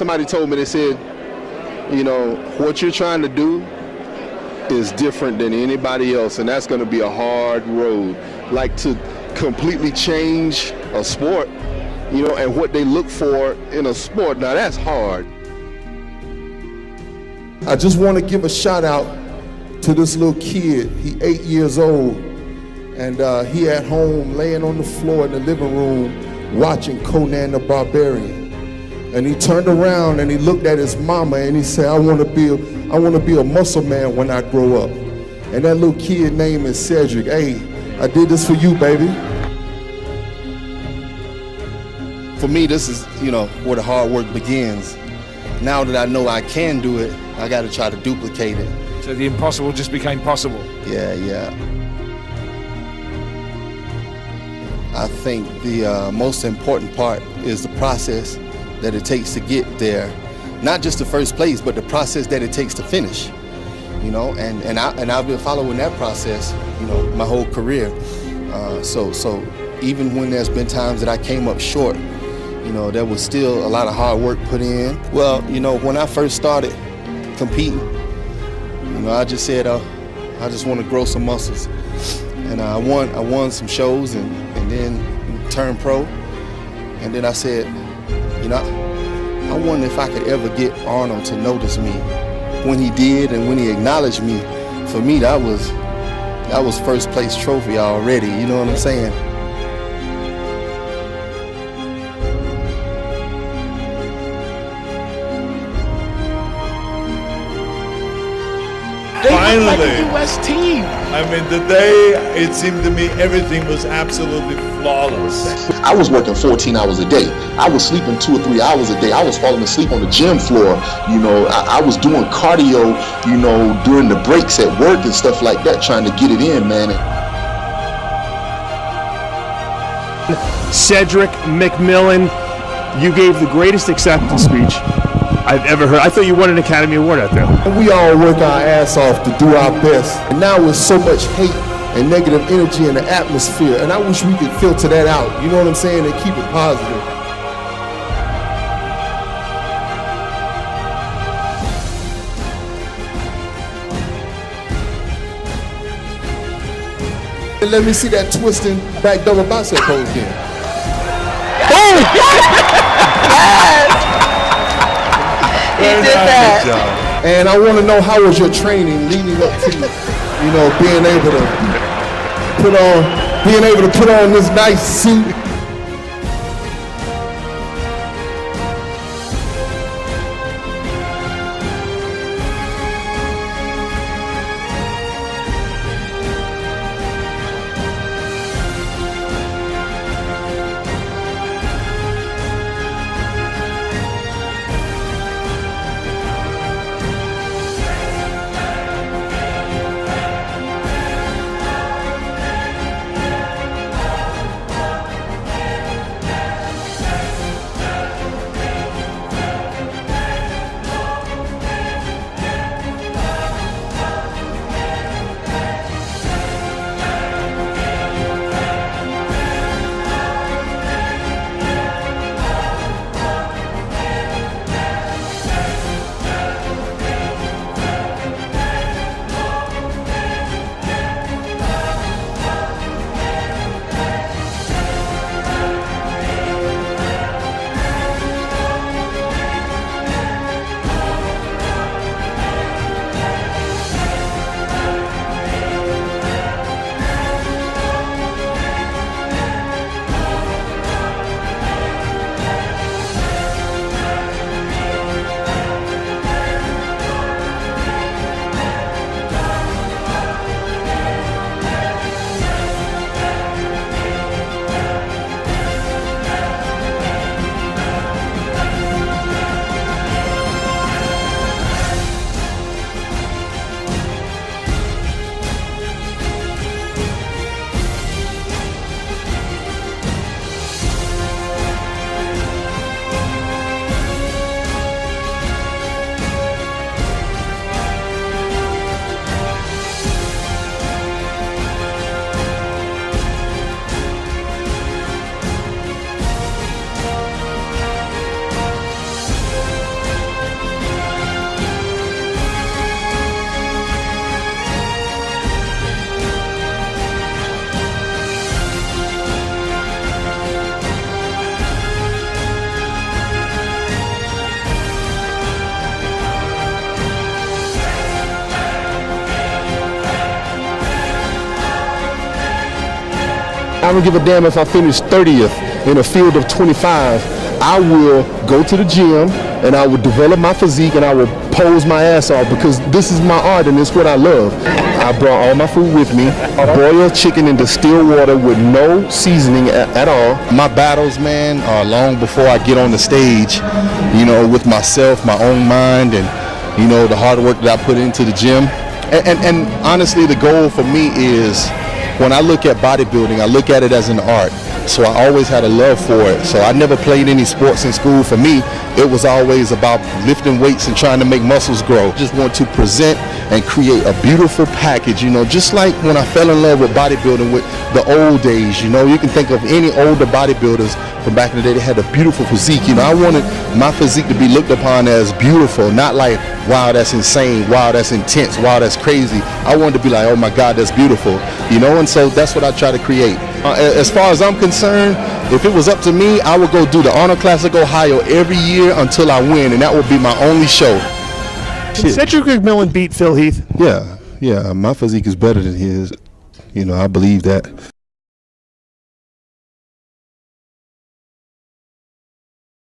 somebody told me, they said, you know, what you're trying to do is different than anybody else, and that's going to be a hard road. Like, to completely change a sport, you know, and what they look for in a sport, now that's hard. I just want to give a shout out to this little kid. He 8 years old, and he at home laying on the floor in the living room watching Conan the Barbarian. And he turned around and he looked at his mama and he said, I want to be a muscle man when I grow up. And that little kid name is Cedric. Hey, I did this for you, baby. For me, this is, you know, where the hard work begins. Now that I know I can do it, I got to try to duplicate it. So the impossible just became possible. Yeah. I think the most important part is the process that it takes to get there. Not just the first place, but the process that it takes to finish. You know, and I've been following that process, you know, my whole career. So even when there's been times that I came up short, you know, there was still a lot of hard work put in. Well, you know, when I first started competing, you know, I just said, I just want to grow some muscles. And I won some shows and then turned pro. And then I said, you know, I wonder if I could ever get Arnold to notice me. When he did and when he acknowledged me, for me that was first place trophy already, you know what I'm saying? Finally, like a U.S. team. I mean, the day it seemed to me everything was absolutely flawless. I was working 14 hours a day. I was sleeping 2 or 3 hours a day. I was falling asleep on the gym floor. You know, I was doing cardio, you know, during the breaks at work and stuff like that, trying to get it in, man. Cedric McMillan, you gave the greatest acceptance speech I've ever heard. I thought you won an Academy Award out there. We all work our ass off to do our best. And now with so much hate and negative energy in the atmosphere, and I wish we could filter that out, you know what I'm saying, and keep it positive. And let me see that twisting back double bicep pose again. He did that. And I want to know, how was your training leading up to, you know, being able to put on this nice suit? I don't give a damn if I finish 30th in a field of 25. I will go to the gym and I will develop my physique and I will pose my ass off because this is my art and it's what I love. I brought all my food with me. Boiled chicken in distilled water with no seasoning at all. My battles, man, are long before I get on the stage, you know, with myself, my own mind, and, you know, the hard work that I put into the gym. And honestly, the goal for me is, when I look at bodybuilding, I look at it as an art. So I always had a love for it. So I never played any sports in school. For me, it was always about lifting weights and trying to make muscles grow. Just want to present and create a beautiful package, you know, just like when I fell in love with bodybuilding with the old days. You know, you can think of any older bodybuilders from back in the day that had a beautiful physique. You know, I wanted my physique to be looked upon as beautiful, not like, wow, that's insane, wow, that's intense, wow, that's crazy. I wanted to be like, oh my God, that's beautiful, you know, and so that's what I try to create. As far as I'm concerned, if it was up to me, I would go do the Arnold Classic Ohio every year until I win, and that would be my only show. Did Cedric McMillan beat Phil Heath? Yeah, my physique is better than his. You know, I believe that.